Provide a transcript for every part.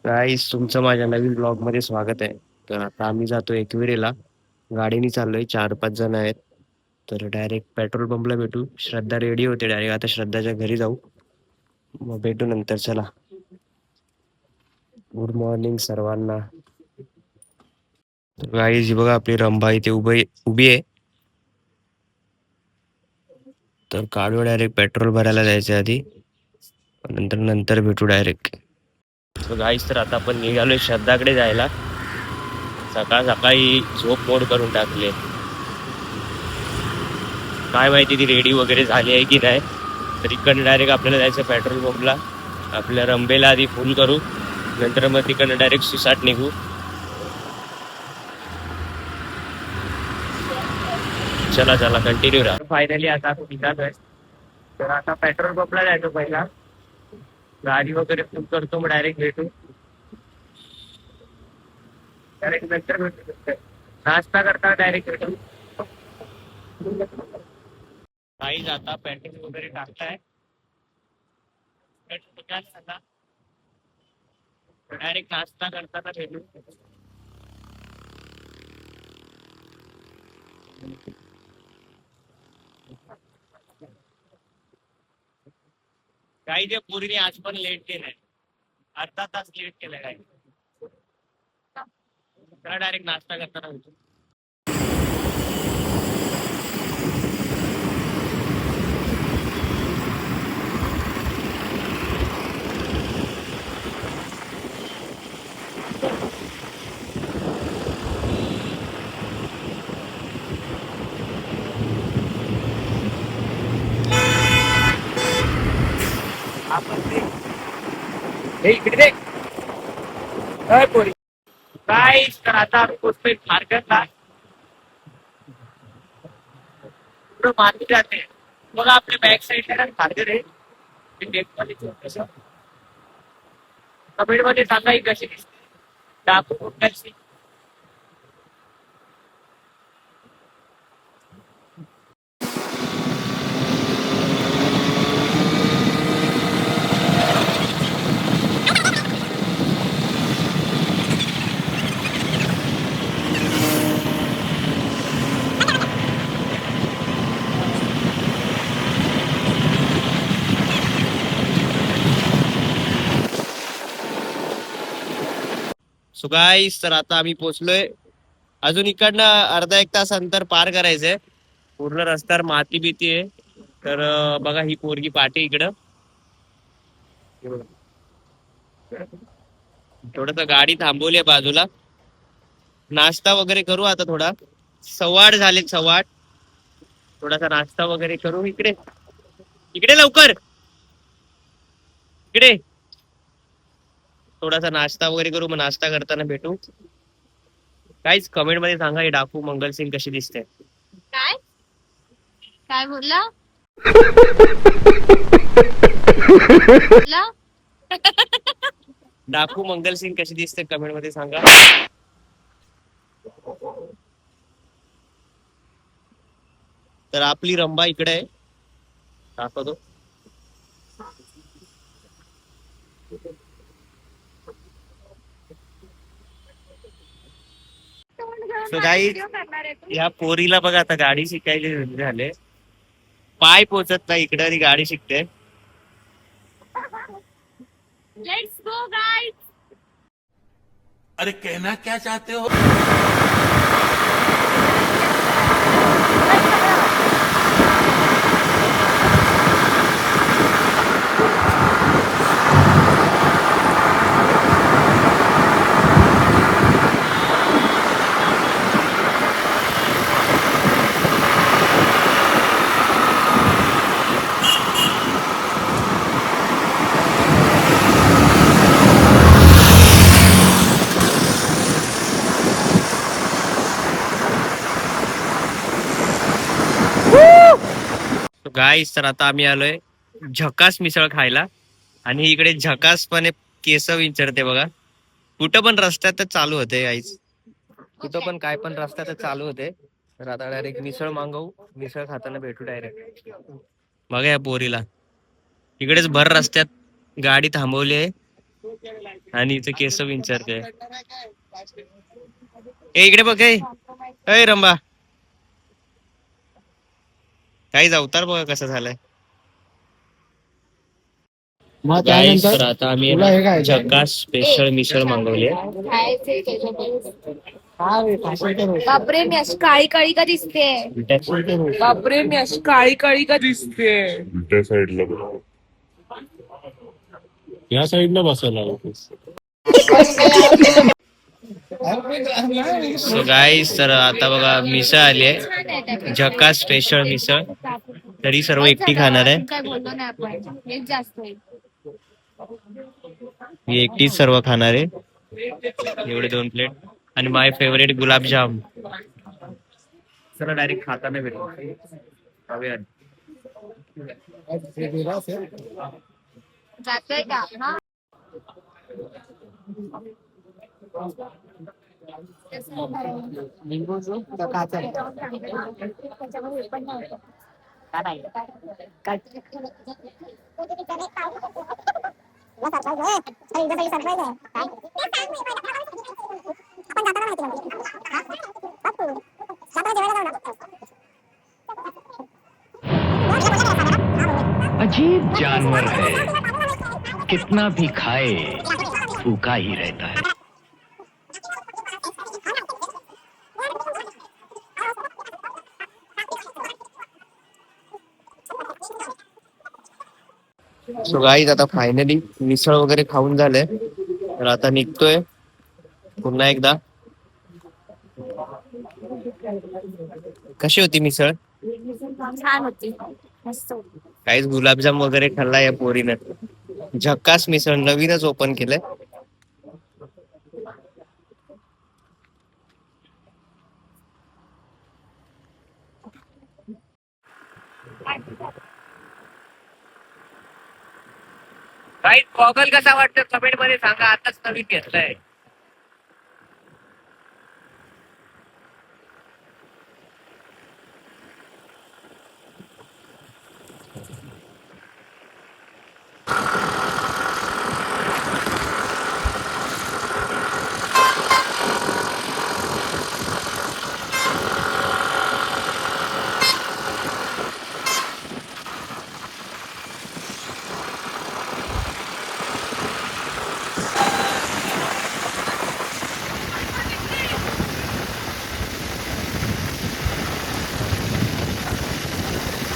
गाईस, तुमचं माझ्या नवीन ब्लॉग मध्ये स्वागत आहे. तर आता आम्ही जातो एकविरेला. गाडीने चाललोय, 4-5 जण आहेत. तर डायरेक्ट पेट्रोल पंपला भेटू. श्रद्धा रेडी होते, डायरेक्ट आता श्रद्धाच्या घरी जाऊ. मग भेटू नंतर, चला. गुड मॉर्निंग सर्वांना. गाईज बघा, आपली रंभा इथे उभी आहे. तर काढू डायरेक्ट, पेट्रोल भरायला जायचं आधी, नंतर नंतर भेटू डायरेक्ट. गाईज, तर आता आपण निघालोय श्रद्धाकडे जायला. सकाळ सकाळी झोप मोड करून टाकले. काय माहिती ती रेडी वगैरे झाली आहे की नाही. तर इकडनं डायरेक्ट आपल्याला जायचं पेट्रोल पंपला. आपल्या रंबेला आधी फुल करू, नंतर मग तिकडनं डायरेक्ट सुसाट निघू. चला चला, कंटिन्यू राहा. फायनली आता निघालोय. तर आता पेट्रोल पंपला जायचं पहिला. गाडी वगैरे फुल करतो, मग डायरेक्ट भेटू. डायरेक्ट नंतर भेटू, नाश्ता करता डायरेक्ट भेटू. काही आता पेट्रोल वगैरे टाकताय. डायरेक्ट नाश्ता करताना भेटू. काही जे पोरीने आज पण लेट केलंय, अर्धा तास लेट केलाय काही. त्याला डायरेक्ट नाश्ता करताना भेटू. इकडे दे. पोरी काय, तर आता आम्ही पोचतोय मार्केटला. पुढं मार्केट जाते बघा, आपल्या बॅक साईडला मार्केट आहे. कमेंट मध्ये सांगा ही कशी दिसते, दाखवू कुठल्याची. सो गाईस, तर आता आम्ही पोचलोय. अजून इकडनं अर्धा एक तास अंतर पार करायचंय. पूर्ण रस्त्यावर माती भीती आहे. तर बघा, ही पोरगी पाठी इकडं. थोडस गाडी थांबवली बाजूला. नाश्ता वगैरे करू आता थोडा. 8:15 झाले, 8:15. थोडासा नाश्ता वगैरे करू. इकडे इकडे लवकर, इकडे. थोडासा नाश्ता वगैरे करू, मग नाश्ता करताना भेटू. काहीच कमेंट मध्ये सांगा, ही डाकू मंगलसिंग कशी दिसते. काय काय बोलला? डाकू मंगलसिंग कशी दिसते, कमेंट मध्ये सांगा. तर आपली रंभा इकडे आहे, दाखवतो. So guys, या पोरीला बघा, आता गाडी शिकायला झाले. पाय पोचत नाही इकडे आणि गाडी शिकते. Let's go guys. अरे कहना क्या चाहते हो? गाईस, तर आता आम्ही आलोय झकास मिसळ खायला. आणि इकडे झकासपणे केस विंचरते बघा. कुठं पण रस्त्यातच चालू होते गाईस, कुठं पण काय पण रस्त्यातच चालू होते. तर आता डायरेक्ट मिसळ मागवू, मिसळ खाताना भेटू डायरेक्ट. बघा या पोरीला, इकडेच भर रस्त्यात गाडी थांबवली आहे. आणि इथे केस विंचरते. इकडे बघ ए रंबा, काही अवतार बघा कसा झालाय. मग गाईस, त्यानंतर तर आता आम्ही तुला हे काय झकास स्पेशल मिसळ मागवली. खायचे त्याच्यामध्ये. काय फाशी करू बापरे मी अशी काळी काळी का दिसते. बापरे मी अशी काळी काळी का दिसते. या साईडला बसायला सो गाईस, तर आता बघा मिसळ आली आहे, झकास स्पेशल मिसळ. तरी सर्व एकटी खाणार आहे. काय बोललो नाही आपण, हेच जास्त आहे. मी एकटीच सर्व खाणार आहे. एवढे 2 प्लेट आणि माय फेवरेट गुलाबजाम. चला डायरेक्ट खाताना भेटू. जातोय का हा. अजीब जानवर है, कितना भी खाए भूखा ही रहता है. सो गाईज, आता फायनली मिसळ वगैरे खाऊन झालंय, तर आता निघतोय पुन्हा एकदा. कशी होती मिसळ? छान होती, मस्त होती. काहीच गुलाबजाम वगैरे खाल्ला या पोरीनं. झक्कास मिसळ नवीनच ओपन केलंय. काही गॉगल कसा वाटतं कमेंट मध्ये सांगा, आताच नवीन घेतलंय.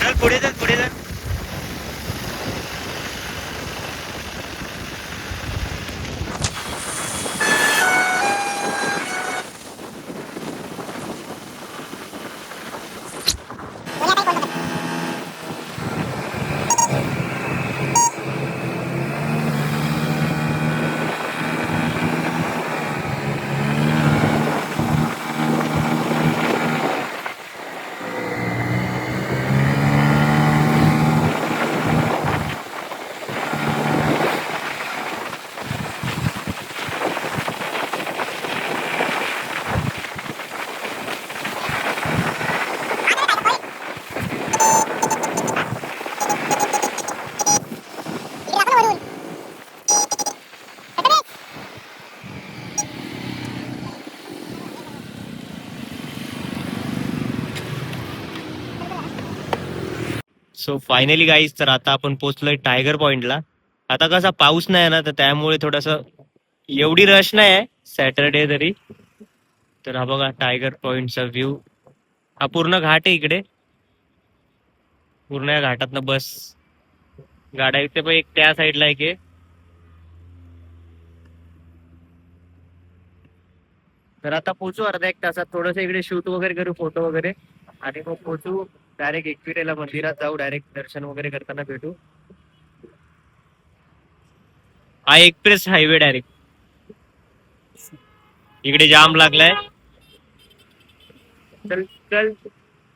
चल पुढे जा, पुढे जा. सो फायनली गाईज, तर आता आपण पोहोचलोय टायगर पॉइंटला. आता कसा पाऊस नाही ना, तर त्यामुळे थोडस एवढी रश नाही आहे, सॅटरडे तरी. तर हा बघा टायगर पॉइंटचा व्ह्यू. हा पूर्ण घाट आहे इकडे. पूर्ण या घाटातनं बस गाड्या इथे पण एक त्या साईडला एक आहे. तर आता पोहोचू अर्धा 1 तासात. थोडस इकडे शूट वगैरे करू, फोटो वगैरे, आणि मग पोहोचू डायरेक्ट एकविरेला मंदिरात जाऊ. डायरेक्ट दर्शन वगैरे करताना भेटू. हा एक्सप्रेस हायवे डायरेक्ट. इकडे जाम लागलाय. चल चल,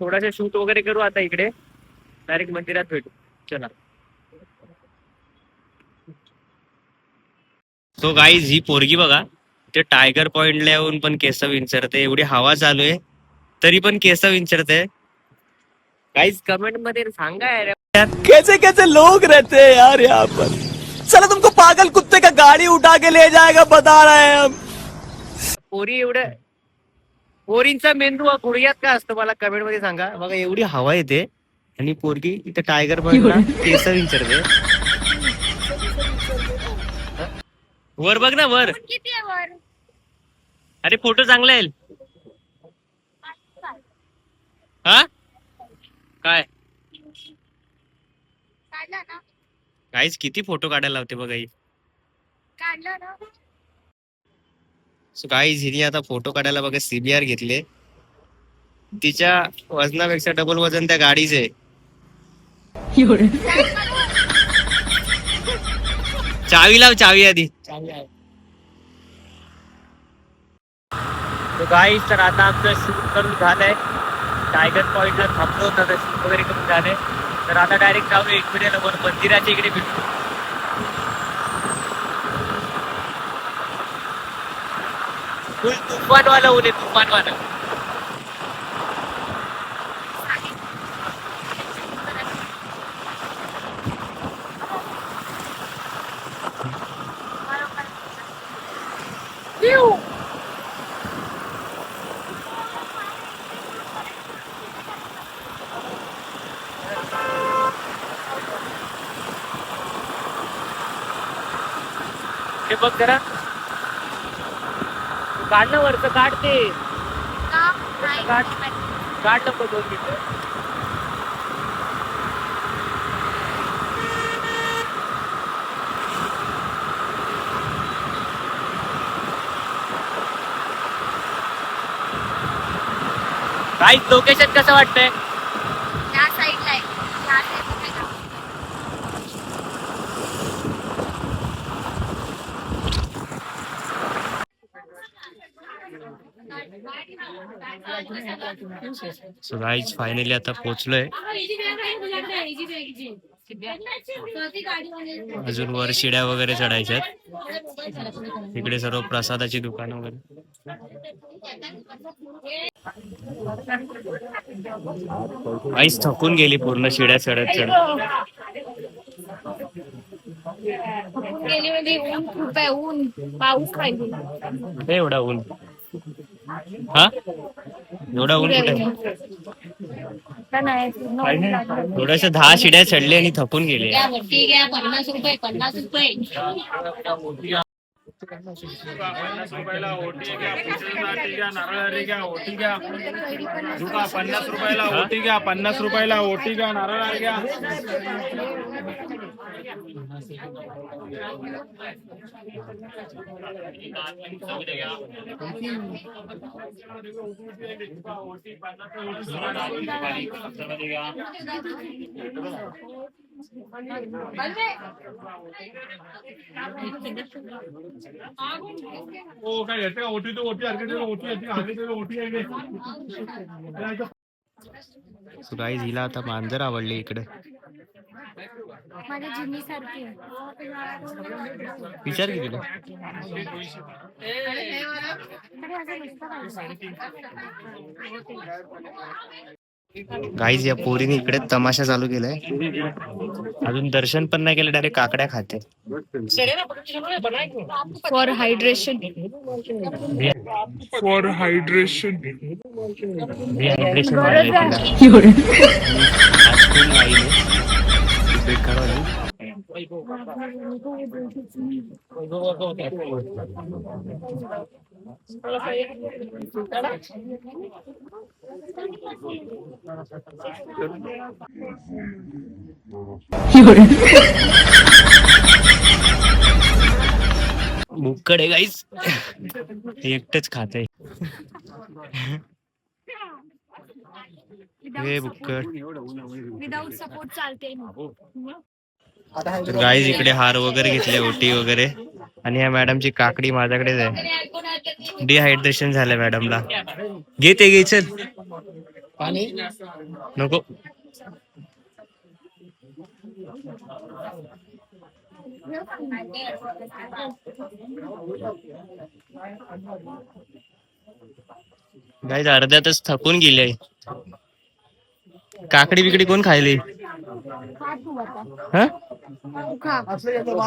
थोडासा शूट वगैरे करू आता इकडे. डायरेक्ट मंदिरात भेटू. चला. सो गाईज, ही पोरगी बघा, ते टायगर पॉइंटला येऊन पण केस विंचरते. एवढी हवा चालू आहे तरी पण केस विंचरते. गाईज कमेंट मध्ये सांगा यार, कैसे कैसे लोग रहते हैं यार यहाँ पर. साला तुमको पागल कुत्ते का गाड़ी उठा के ले जाएगा बता रहे हैं हम. पोरी एवढं पोरींचा मेंदू हा गुडघ्यात का असतो मला कमेंट मध्ये सांगा. बघा एवढी हवा येते आणि पोरगी इथे टायगर बघला केस विचारते. वर बघ ना वर. किती आहे वर? अरे फोटो चांगला येईल. हा काय काढला ना? काहीच किती फोटो काढायला लावते बघा ही. काढला ना? सो गाईज हिने आता फोटो काढायला बघा CBR घेतले. तिच्या वजनापेक्षा डबल वजन त्या गाडीचे. चावी लाव चावी आधी. गाईज तर आता आमचं शूट करून झालंय. टायगर पॉइंटला थांबलो होता तर शूट वगैरे करून झाले. तर आता डायरेक्ट जाऊ एकविरा मंदिराच्या इकडे भेटू. फुल तुफानवाला ऊन आहे तुफानवाला. हे बघ जरा काढणं वरचं काढते काढ नको 2 मिनिटं. काही लोकेशन कसं वाटतंय? त्या साईडला आहे. त्या साईडला. सो गाईज फायनली आता पोहोचलोय. अजून वर शिड्या वगैरे चढायच्यात. इकडे सर्व प्रसादाची दुकानं वगैरे. आईच थकून गेली पूर्ण शिड्या चढत चढत. गेली म्हणजे ऊन खूप आहे. ऊन पाऊस पाहिजे. कुठे एवढा ऊन? हा एवढा ऊन कुठे? नाही थोडस 10 शिड्या चढले आणि थकून गेले. 50 रुपये 50 रुपये. 50 रुपयाला ओटी घ्या, पुष्पासाठी घ्या, नारळारी घ्या, ओटी घ्या. 50 रुपयाला ओटी घ्या, 50 रुपयाला ओटी घ्या, नारळारी घ्या. ओ काय येते ओटी तो ओटी आगे ओटी येते आगे ओटी आहे. सो गाईज हिला आता मांजर आवडले इकडे. माझ्या जिन्नी सारखी विचार की तिला. गाईज या पोरीने इकडे तमाशा चालू केलाय. अजून दर्शन पण नाही केलं डायरेक्ट काकड्या खाते. For hydration. For hydration. Dehydration बुक्कड आहे गाईस. एकटच खात आहे हे बुक्कड. विदाउट सपोर्ट चालते. तर गाईज इकडे हार वगैरे घेतले ओटी वगैरे. आणि या मॅडमची काकडी माझ्याकडेच आहे. डिहायड्रेशन झालंय मॅडमला. घेते घे चल. पाणी नको. गाईज अर्ध्यातच थकून गेले. काकडी बिकडी कोण खायली? हा तू खा.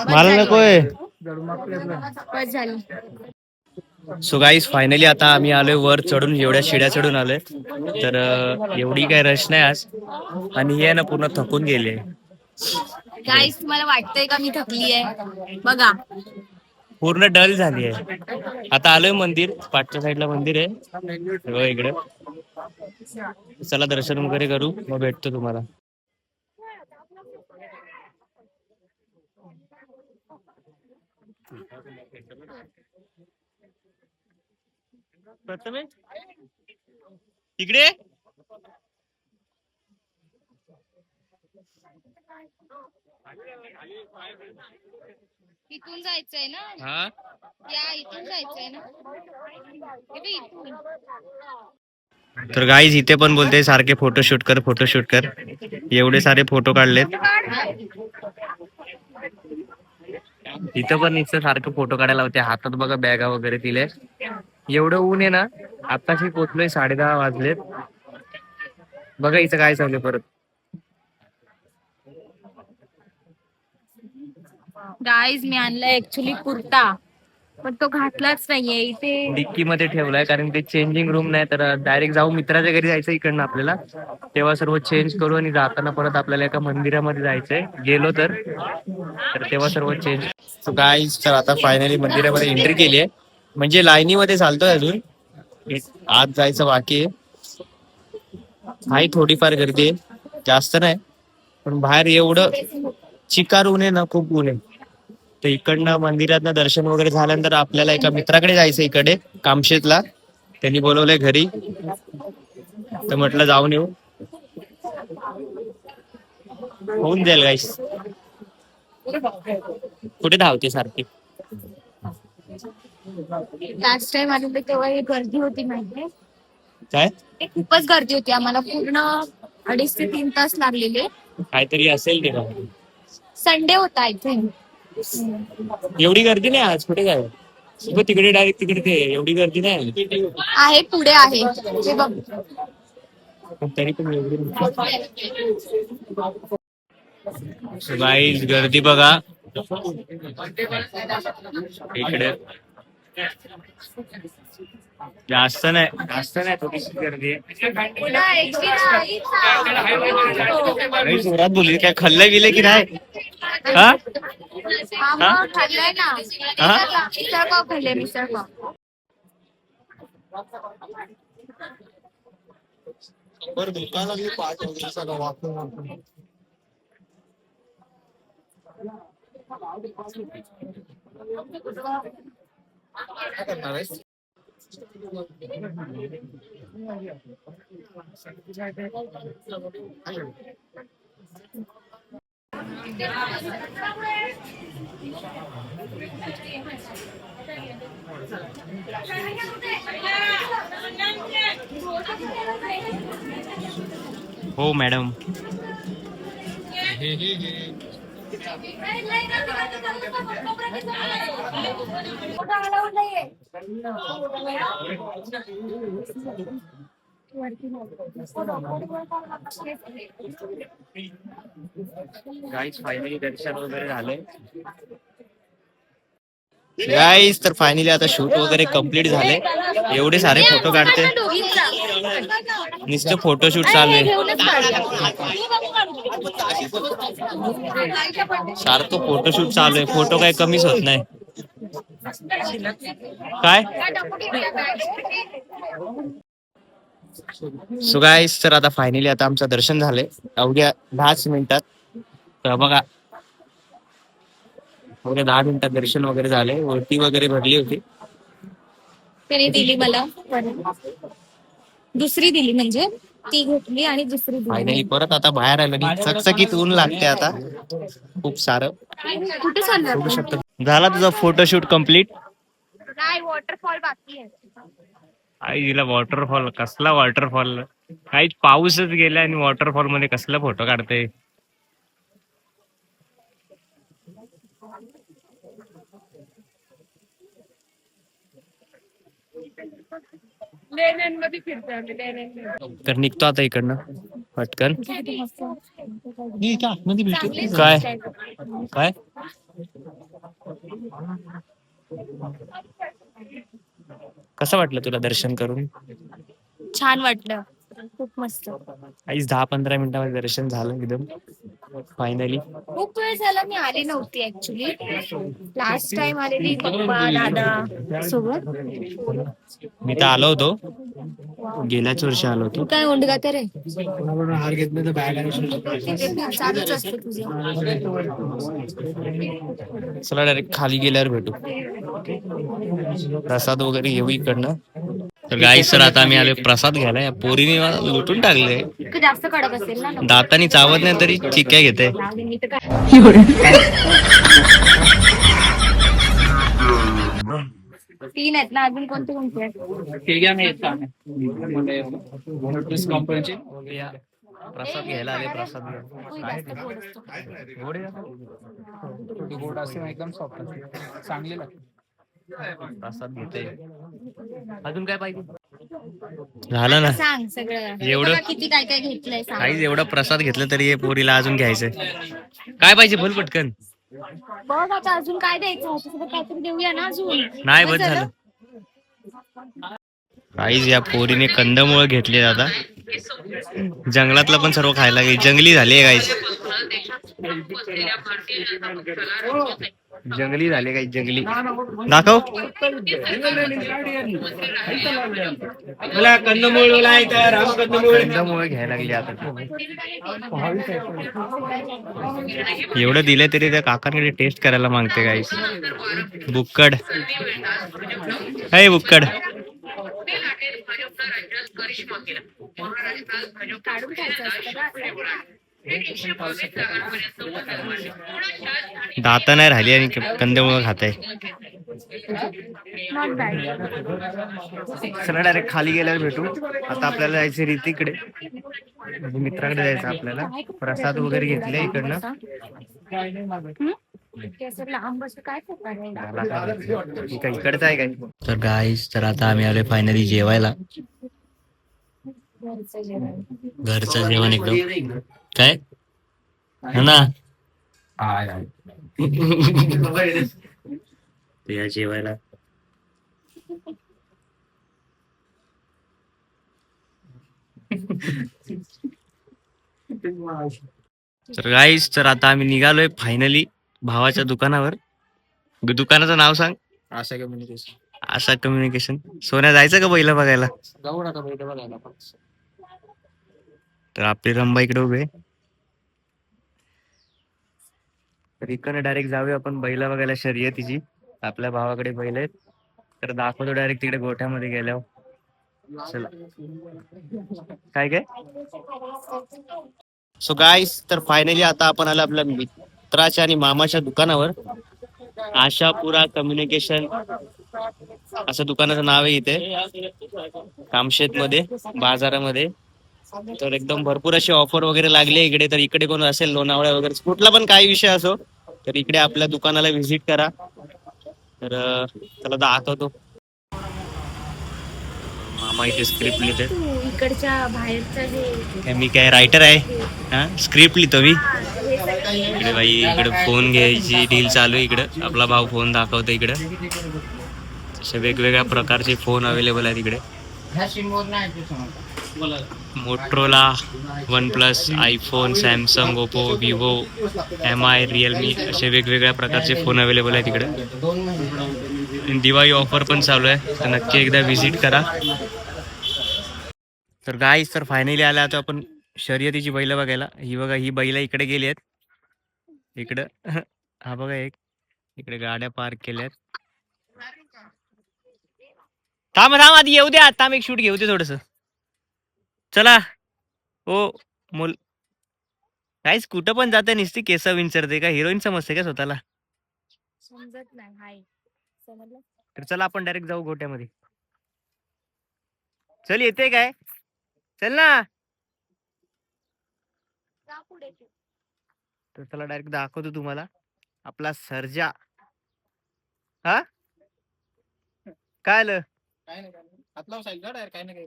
मला नकोय. बस झाली. सो गाईज फायनली आता आम्ही आलोय वर चढून, एवढ्या शिड्या चढून आलोय. तर एवढी काय रश नाही आज, आणि हे ना पूर्ण थकून गेले. गाईस तुम्हाला वाटतंय का मी थकली आहे? बघा. पूर्ण डल झाली आहे. आता आलोय मंदिर, पाठच्या साईडला मंदिर आहे बघा इकडे. चला दर्शन वगैरे करू, मग भेटतो तुम्हाला. प्रथमेश इकडे. इथून जायचंय ना? हा या इथून जायचंय ना? इथून. तर गाईज इथे पण बोलते सारखे फोटोशूट कर, फोटोशूट कर. एवढे सारे फोटो काढलेत. इथं पण इथं सारखे फोटो काढायला होते. हातात बघा बॅगा वगैरे दिले. एवढं ऊन आहे ना. आताशी पोचलोय, 10:30 वाजलेत. बघा इथं काय चालू परत. गाईज मी आणलाय ऍक्च्युली कुर्ता, पण तो घातलाच नाहीये. इथे डिक्की मध्ये ठेवलाय कारण ते चेंजिंग रूम नाही. तर डायरेक्ट जाऊ मित्राच्या घरी जायचं इकडनं आपल्याला. तेव्हा सर्व चेंज करू आणि जाताना परत आपल्याला एका मंदिरामध्ये जायचंय. गेलो तर तेव्हा सर्व चेंज. गाईज तर आता फायनली मंदिरामध्ये एंट्री केली आहे. म्हणजे लाईनीमध्ये चालतोय अजून, आत जायचं बाकी आहे. हाय थोडीफार गर्दी आहे, जास्त नाही. पण बाहेर एवढं चिकार ऊन आहे ना, खूप ऊन आहे. तर इकडनं मंदिरातनं दर्शन वगैरे झाल्यानंतर आपल्याला एका मित्राकडे जायचं इकडे कामशेतला. त्यांनी बोलवलंय घरी, तर म्हटलं जाऊन येऊ. होऊन जाईल गाईस. कुठे धावते सारखी. लास्ट टाइम आलेलो तेव्हा हे गर्दी होती माहितीये. काय खूपच गर्दी होती. आम्हाला पूर्ण 2.5 ते 3 तास लागलेले. काहीतरी असेल ते. संडे होता आय थिंक. एवढी गर्दी नाही आज. कुठे काय तिकडे डायरेक्ट तिकडे ते एवढी गर्दी नाही आहे पुढे आहे ते बघ. पण तरी पण एवढी गाईज गर्दी बघा इकडे. जास्त नाही थोडीशी गर्दी आहे. जोरात बोलली काय, खाल्लं गेले की नाही? हा खाल्लंय ना. मिसळपाव खाल्ले. मिसळपाव हो मॅडम. गाईज फायनली दर्शन वगैरे झालंय. गाईज तर फायनली आता शूट वगैरे कम्प्लीट झाले. एवढे सारे फोटो काढते, नुसतं फोटोशूट चालू आहे. सारखं फोटोशूट चालू आहे. फोटो काही कमीच होत नाही. काय सो गाईज तर आता फायनली आता आमचं दर्शन झालंय अवघ्या 10 मिनिटात. तर बघा अवघ्या 10 मिनिटात दर्शन वगैरे झाले. वरती वगैरे भरली होती. त्याने दिली मला, दुसरी दिली म्हणजे ती घेतली आणि दुसरी फायनली दिली. परत आता बाहेर आलं की चकचकीत ऊन लागते आता खूप सारं. कुठे चाललं बघू आपण? शकतो. झाला तुझा फोटोशूट कम्प्लीट. नाही, वॉटरफॉल बाकी आहे. आई तिला वॉटरफॉल, कसला वॉटरफॉल. काही पाऊसच गेला आणि वॉटरफॉल मध्ये कसला फोटो काढते. लेण्यांमध्ये फिरते आम्ही. लेण्यांमध्ये तर निघतो आता इकडनं. पटकन. चांगली काय? गोष्ट आहे. काय कसं वाटलं तुला दर्शन करून? छान वाटलं, खूप मस्त. आईच 10-15 मिनिटामध्ये दर्शन झालं एकदम फायनली. खूप वेळ झाला मी आली नव्हती ऍक्च्युली. लास्ट टाइम आलेली पप्पा दादा सोबत. मी तर आलो होतो, गेल्याच वर्षी आलो तू होतो. काय ओंडगा तर आहे. चालूच असतं तुझं. चला डायरेक्ट खाली गेल्यावर भेटू. प्रसाद वगैरे घेऊ इकडनं. तर गाईस सर आता आम्ही आलो प्रसाद घ्यायला. या पोरीने मला लुटून टाकले. इतकं जास्त कडक असेल ना. दातानी चावत नाही तरी चिक्क्या घेते. मी तर काय 3 आहेत ना, अजून कोणते कोणते आहेत? प्रसाद घ्यायला आले. प्रसाद तू जास्त गोड असतो. गोड असं एकदम सॉफ्ट चांगले लागते. प्रसाद घेते. अजून काय पाहिजे? झालं ना सांग सगळं. एवढं? बघा किती काय काय घेतलंय सांग. काहीच एवढा प्रसाद घेतलं तरी हे पोरीला अजून घ्यायचंय. काय पाहिजे बोल पटकन. बघ आता अजून काय द्यायचं, ह्याच्यासोबत काहीतरी देऊया ना अजून. नाही बस झालं. काहीच या पोरीने कंदमुळं घेतले आता. जंगलातलं पण सर्व खायला गेली. जंगली झाली गाईस. जंगली झाले काही जंगली. दाखव मला कंदमूळ कंदमूळ घ्यायला लागली आता. एवढं दिलं तरी त्या काकांकडे टेस्ट करायला मागते गाईस. बुक्कड हे बुक्कड. काढून खायचं असतं का? दाता नाही राहिली आणि कंदमुळं खाताय. Not bad. चला डायरेक्ट खाली गेल्यावर भेटू. आता आपल्याला जायचं रीतीकडे, म्हणजे मित्राकडे जायचं आपल्याला. प्रसाद वगैरे घेतले इकडनं. लांब असं काय प्रकार आहे? इकडचं आहे काय? तर गाईस तर आता आम्ही आलोय फायनली जेवायला. घरचं जेवण. घरचं जेवण एकदम काय है ना. या जेवायला तर गाईस तर आता आम्ही निघालोय फायनली भावाच्या दुकानावर. दुकानाचं नाव सांग. आशा कम्युनिकेशन. आशा कम्युनिकेशन. सोन्या जायचं का पहिलं बघायला? जाऊ नका बैठ बघायला. तर आपली रंबा इकडे उभे. तर इकडनं डायरेक्ट जाऊया आपण बैला बघायला शर्यतीची. आपल्या भावाकडे बैल आहेत तर दाखवतो डायरेक्ट तिकडे गोठ्यामध्ये गेल्यावर. चला काय काय. सो गाईस तर फायनली आता आपण आलो आपल्या मित्राच्या आणि मामाच्या दुकानावर. आशापुरा कम्युनिकेशन असं दुकानाचं नाव आहे इथे कामशेत मध्ये बाजारामध्ये. तर एकदम भरपूर अशी ऑफर वगैरे लागली इकडे. तर इकडे कोण असेल लोणावळा वगैरे कुठला पण काही विषय असो तर इकडे आपल्या दुकानाला व्हिजिट करा. तर त्याला दाखवतो. मामा इथे स्क्रिप्ट लिहिते. तू इकडच्या बाहेरचं हे मी काय रायटर आहे हा. स्क्रिप्ट लिहितो मी. हे सगळं इकडे बाई इकडे फोन घ्यायची डील चालू आहे. इकडे आपला भाऊ फोन दाखवतो. इकडे असे वेगवेगळ्या प्रकारचे फोन अवेलेबल आहेत इकडे. Motorola, one plus, iPhone, Samsung, Oppo, Vivo, MI, Realme असे वेगवेगळ्या प्रकारचे फोन अवेलेबल आहेत इकडे. दिवाळी ऑफर पण चालू आहे तर नक्की एकदा व्हिजिट करा. तर गाईस तर फायनली आला आता आपण शर्यतीची बैल बघायला. ही बघा ही बैल इकडे गेली आहेत इकडं. हा बघा एक इकडे गाड्या पार्क केल्यात. थांब थांब आधी येऊ द्या. थांब एक शूट घेऊ दे थोडस. चला ओ मुल काहीच कुठं पण जाते नुसती केस विंचरते का. हिरोईन समजते का स्वतःला. समजत नाही. हाय समजलं. तर चला आपण डायरेक्ट जाऊ गोट्यामध्ये. चल येते काय. चल ना. जा पुढे तू. तर चला डायरेक्ट दाखवतो तुम्हाला आपला सर्जा. हा काय आलं. काय नाही हात लाव साईडला डायरेक्ट काय नाही.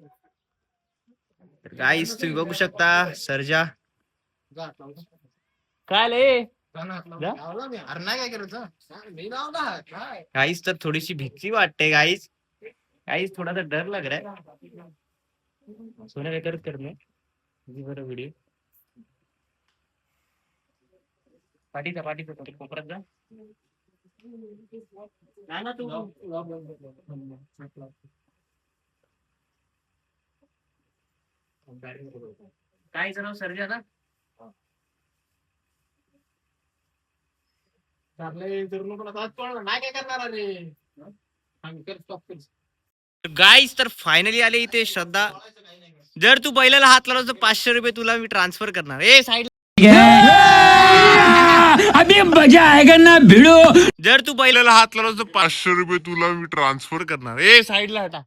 गाईस तुम्ही बघू शकता सर्जा काय ले गाईस तर थोडीशी भीती वाटते गाईस गाईस थोडासा डर लग रहा है सोन्या काय करत करणे बरं व्हिडिओ पाठीचा तो कोपऱ्यात जा ना तू काय नाव सर्जा ना गाईस तर फायनली आले इथे श्रद्धा जर तू बैलाला हात लावला तर 500 रुपये तुला मी ट्रान्सफर करणार ए साईड अभी मजा आएगा ना भिड़ो। जर तू बैलाला हात लावला तर 500 रुपये तुला मी ट्रान्सफर करणार. ए साईडला हटा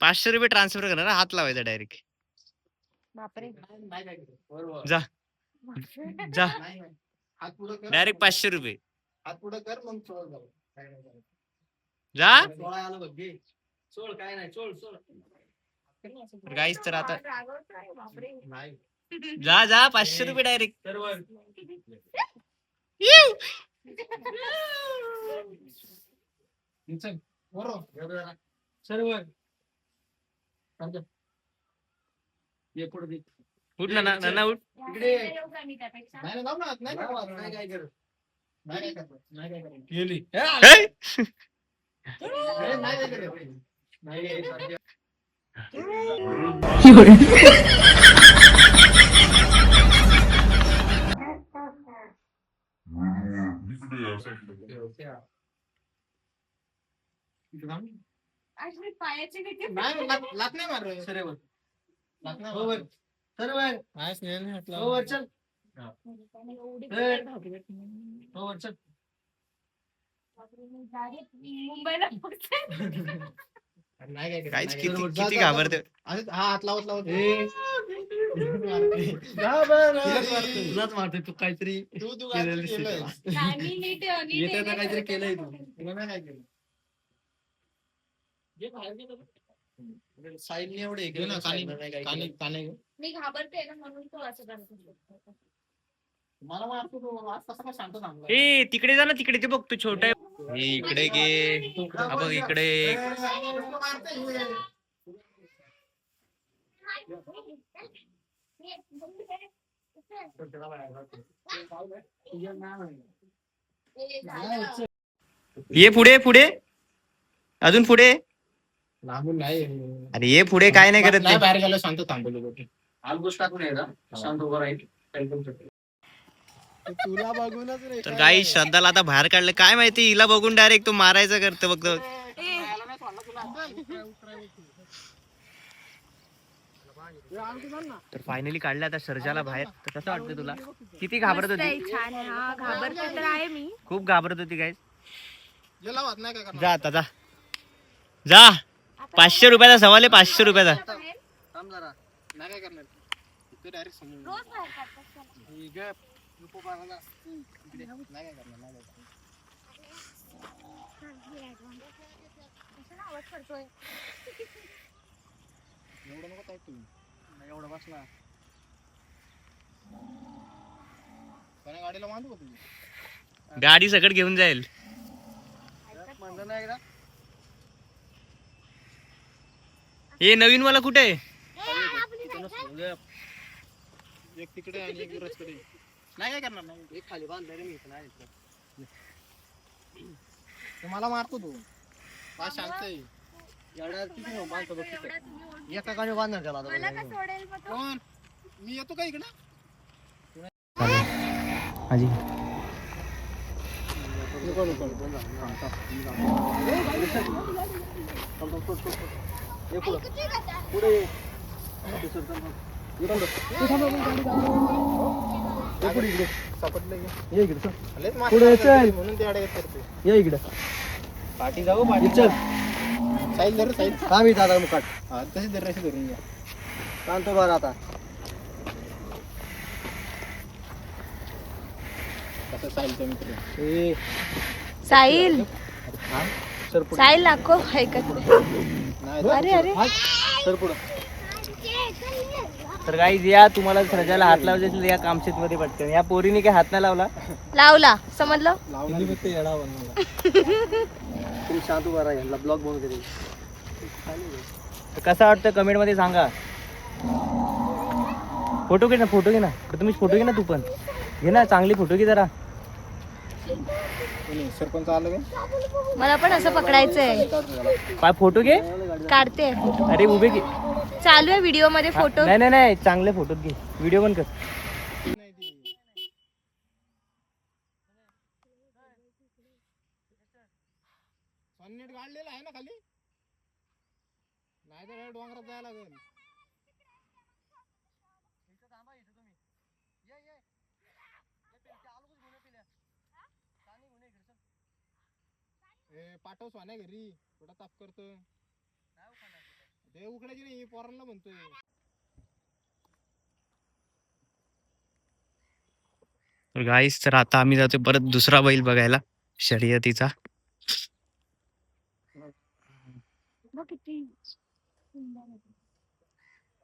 500 रुपये ट्रान्सफर करणार हात लावायचा डायरेक्ट बापरे जा जा डायरेक्ट 500 रुपये जा गाईस तर आता जा जा 500 रुपये डायरेक्ट उठ ना उठ पायाचे मुंबईला काहीच किती घाबरते हात लावत मारते तू काहीतरी काहीतरी केलंय तू तुला नाही काय केलं साईडने एवढे मी घाबरते ना म्हणून तो असं करतो मला मारतो तो आज कसा काय शांत थांबला ए तिकडे जा ना तिकडे ते बघ तू छोटा आहे इकडे गे हा बघ इकडे ये पुढे अजून पुढे लांबून नाही अरे ये पुढे काय नाही करत नाही बाहेर गेलो शांत थांबलो आलगोस्ट टाकून आहे ना शांत उभं राहील तुला बघूनच रे तर गाई श्रद्धाला आता बाहेर काढलं काय माहिती हिला बघून डायरेक्ट तो मारायचं करतो बघतो तर फायनली काढलं आता सर्जाला बाहेर तर कसं वाटतं तुला किती घाबरत होती छान हा घाबरते तर आहे मी खूप घाबरत होती काय नाही काय करणार जा आता जा 500 रुपयाचा सवाल आहे 500 रुपयाचा थांब जरा नाही काय करणार ते डायरेक्ट समोर रोज बाहेर काढतात नाही काय करणार आवाज करतोय एवढं नको काय तुम्ही नाही एवढं बसला कोणा गाडीला बांधू का तुम्ही गाडी सकट घेऊन जाईल म्हणलं नाही एकदा हे नवीन वाला कुठे आहे एक तिकडे आणि एक रस्त्याकडे नाही काय करणार नाही एक खाली बांधलं रे मी नाही मला मारतो तू हा शांत आहे एका गाडी बांधणार त्याला मला का सोडेल मग तो? कोण मी येतो का इकडे म्हणून ते इकडे पाठी जाऊ पाठी चल साईड धर साईड हा मी दादा मुकाट हा तशी दर्राशी धरून घ्या सांगतो बरं आता कसं साईलचा मित्र ए साहिल साहिल लाखो ऐकत अरे अरे तर पुढं. तर गाईज या तुम्हाला सर्जाला हात लावायचे असेल या कामशेत मध्ये पटकन. या पोरीने काय हात नाही लावला. लावला समजलं. तुम्ही शांत उभा राहा ब्लॉग बनवून तरी. कसा वाटतं कमेंट मध्ये सांगा. फोटो घे ना तुम्ही फोटो घे ना तू पण घे ना चांगली फोटो घे जरा. सरपंच आलं काय मला पण असं पकडायचंय. काय फोटो घे काढते. अरे उभे घे. चालू आहे व्हिडिओ मध्ये फोटो. नाही चांगले फोटो घे व्हिडिओ पण कर. काढलेला आहे ना खाली नाही तर डोंगरात जायला लागेल. पाठव स्वान्या घरी थोडा ताप करतो. ते उकडायची नाही पोरांना म्हणतोय. गाईस तर आता आम्ही जातोय परत दुसरा बैल बघायला शर्यतीचा.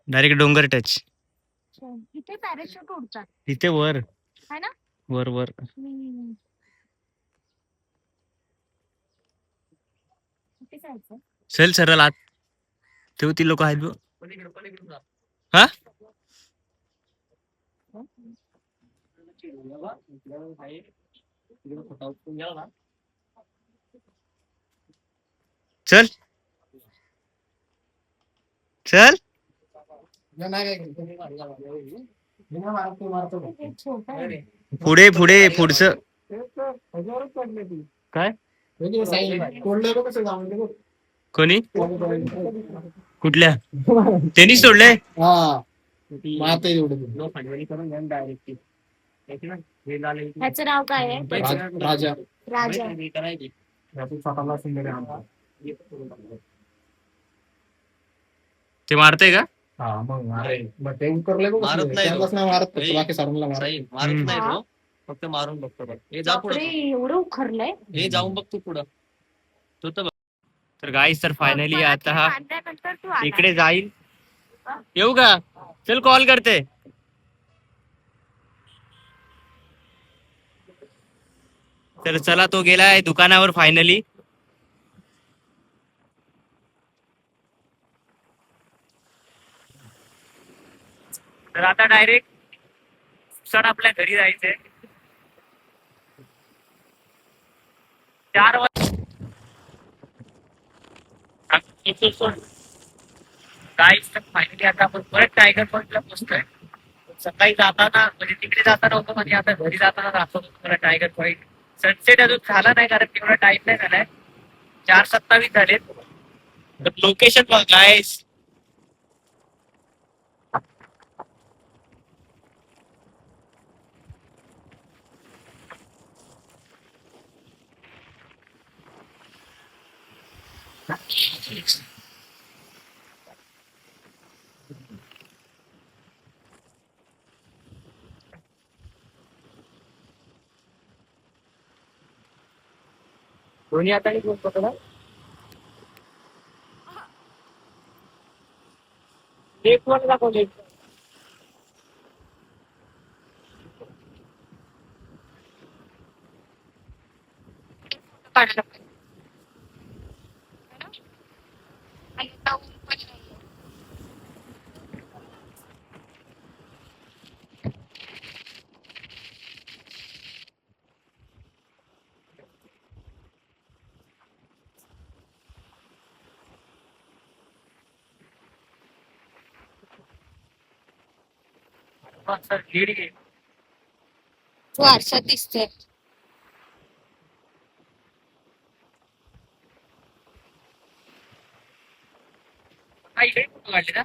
डायरेक्ट डोंगर टच. इथे पॅराशूट उडतात इथे वर है ना. वर चल सरळ आत तेव्हा ती लोक आहेत बघ. हा चल चल पुढे पुढचं काय कोणी कुठल्या त्यांनी सोडलंय. ह्याचं नाव काय आहे. राजा राजा. ते मारतय का. फक्त मारून बघतो बापरे, एवढं उखरलंय. हे जाऊन बघ तू पुढं. तर गाईस तर फायनली आता हा काढल्यानंतर तू आला. इकडे जाईल. येऊ का चल कॉल करते. तर चला तो गेलाय दुकानावर फायनली. तर आता डायरेक्ट सण आपल्या घरी जायचंय. 4 वाजता गाईस तर फायनली आता आपण परत टायगर पॉइंटला पोहोचतोय. सकाळी जाताना म्हणजे तिकडे जाताना होतं म्हणजे आता घरी जाताना दाखवतो तुम्हाला टायगर पॉइंट. सनसेट अजून झाला नाही कारण तेवढा टाइम नाही झालाय. 4:27 झालेत. तर लोकेशन बघ गाईस. दोन्ही हाताने घेऊन पकडा. लेफ्ट वन दाखव लेफ्ट. सर लीड घे. तू आरशात दिसतोय. काही इकडे वाटले ना.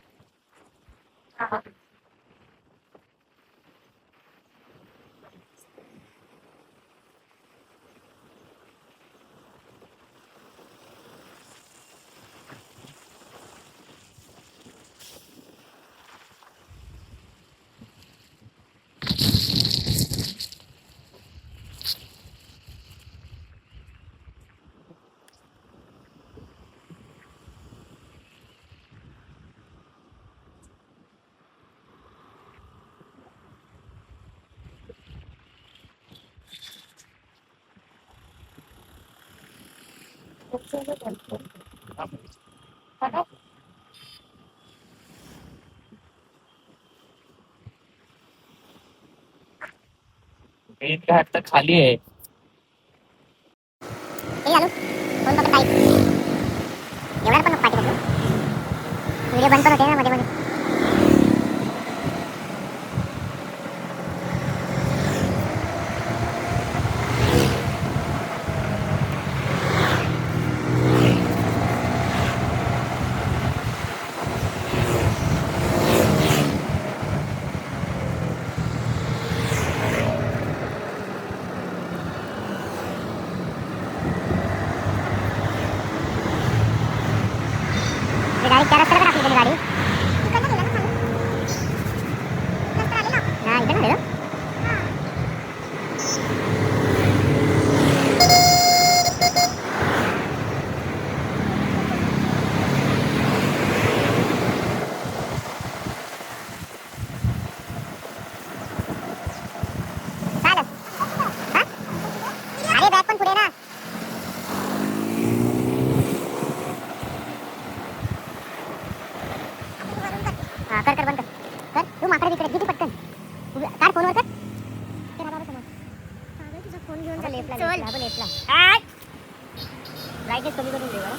मेन घाट तर खाली आहे. व्हिडिओ बंद पण होते ना मध्ये मध्ये. डायरेक्ट त्या रस्त्याला पण आपली गाडी. हा इकडे ना अरे बॅग पण पुढे ना. हा कर बंद कर तू माकडे तिकडे किती पटकन कार फोनवर कर. तुझा फोन घेऊन जा लेफ्टला ब्राईटनेस कमी करून दे बरं.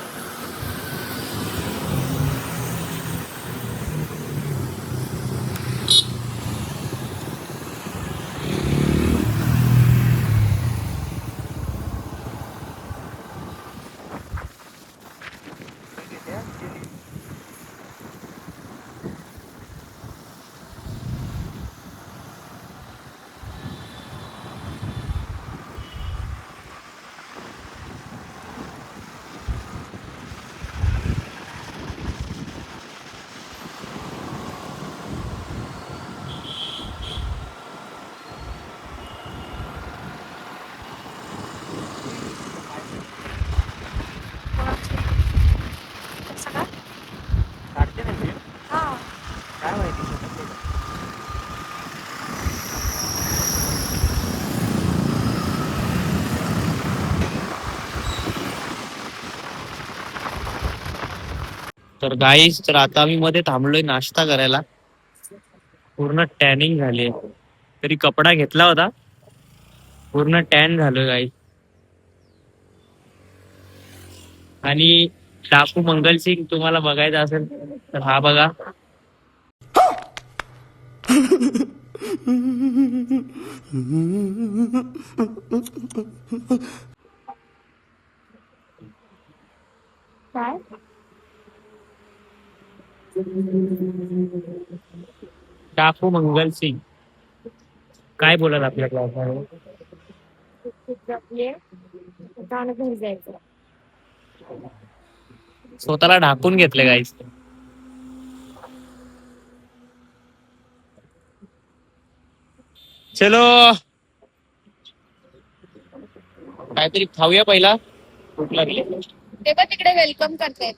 काय माहिती. तर गाईस, तर आता आम्ही मध्ये थांबलोय नाश्ता करायला. पूर्ण टॅनिंग झाली. तरी कपडा घेतला होता, पूर्ण टॅन झालोय गाईस. आणि टाकू मंगलसिंग तुम्हाला बघायचा असेल तर हा बघा. काय टाकू मंगलसिंग काय बोलत आपल्या क्लासमध्ये. घरी जायचं. स्वतःला ढाकून घेतलं गाईस. चलो काहीतरी खाऊया पहिला, भूक लागली. ते पण तिकडे वेलकम करतायत.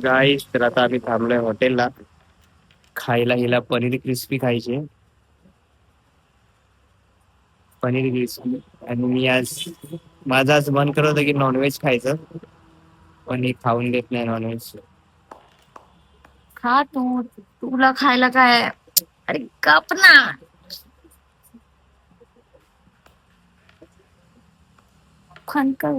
गाईस, तर आता आम्ही थांबलोय हॉटेलला खायला. हिला पनीर क्रिस्पी खायचे, पनीर क्रिस्पी. आणि मी आज माझं आज मन करत होतं की नॉनव्हेज खायचं, पण ही खाऊन देत नाही नॉनव्हेज. खा तू, तुला खायला काय. अरे गप ना. खनकर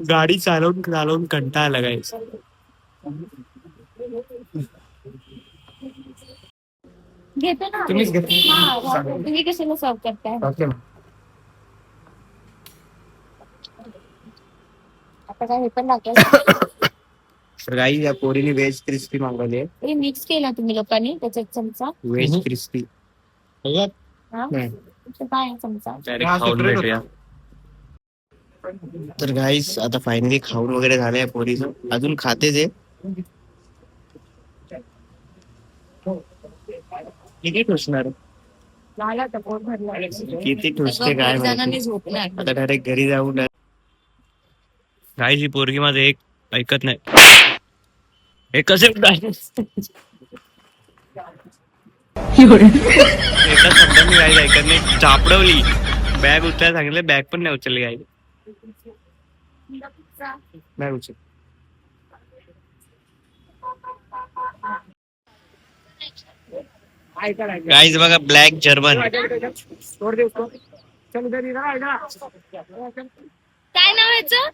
गाडी चालवून चालवून कंटाळा आला गाईस. घेते ना. तुम्हीच घेते. हा, तुम्ही कशाला सर्व करताय. आता काय हे पण दाखवायचं. तर गाईस, या पोरीने व्हेज क्रिस्पी मागवली आहे. हे मिक्स केला तुम्ही लोकांनी त्याच्यात चमचा. व्हेज क्रिस्पी हा काय चमचा. डायरेक्ट खाऊन भेटूया. तर गाईस, आता फायनली खाऊन वगैरे झालंय पोरीचं. अजून खातेच आहे. किती ठुसणार, झाला तर पोट भरला. किती ठुसते काय माहिती. झोपला. आता डायरेक्ट घरी जाऊन गाईस, ही पोरगी माझं एक ऐकत नाही. हे कसे उडाले? एका शब्दाने गाईज ऐकत नाही, चापडवली. बॅग उचलायला सांगितले, बॅग पण नाही उचलली गाईज. बॅग उचल. गाईज बघा, ब्लॅक जर्मन. काय नाव याचं?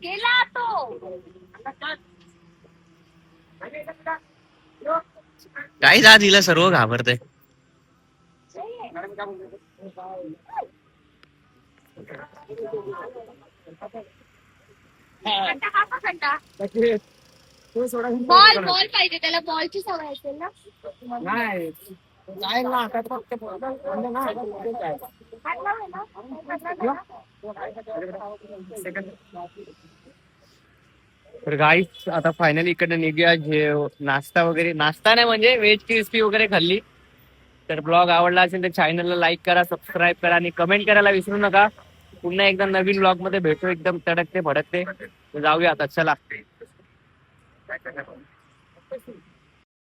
गेला तो. गाईज आज हिला सर्व घाबरते. बॉल बॉल पाहिजे त्याला, बॉलची सवय असेल ना. तर गाईज आता फायनली इकडे निघूया. नाश्ता वगैरे, नाश्ता नाही म्हणजे व्हेज क्रिस्पी वगैरे खाल्ली. तर ब्लॉग आवडला असेल तर चॅनलला लाईक करा, सबस्क्राईब करा आणि कमेंट करायला विसरू नका. पुन्हा एकदा नवीन ब्लॉग मध्ये भेटू, एकदम तडकते भडकते. जाऊया आता, चला.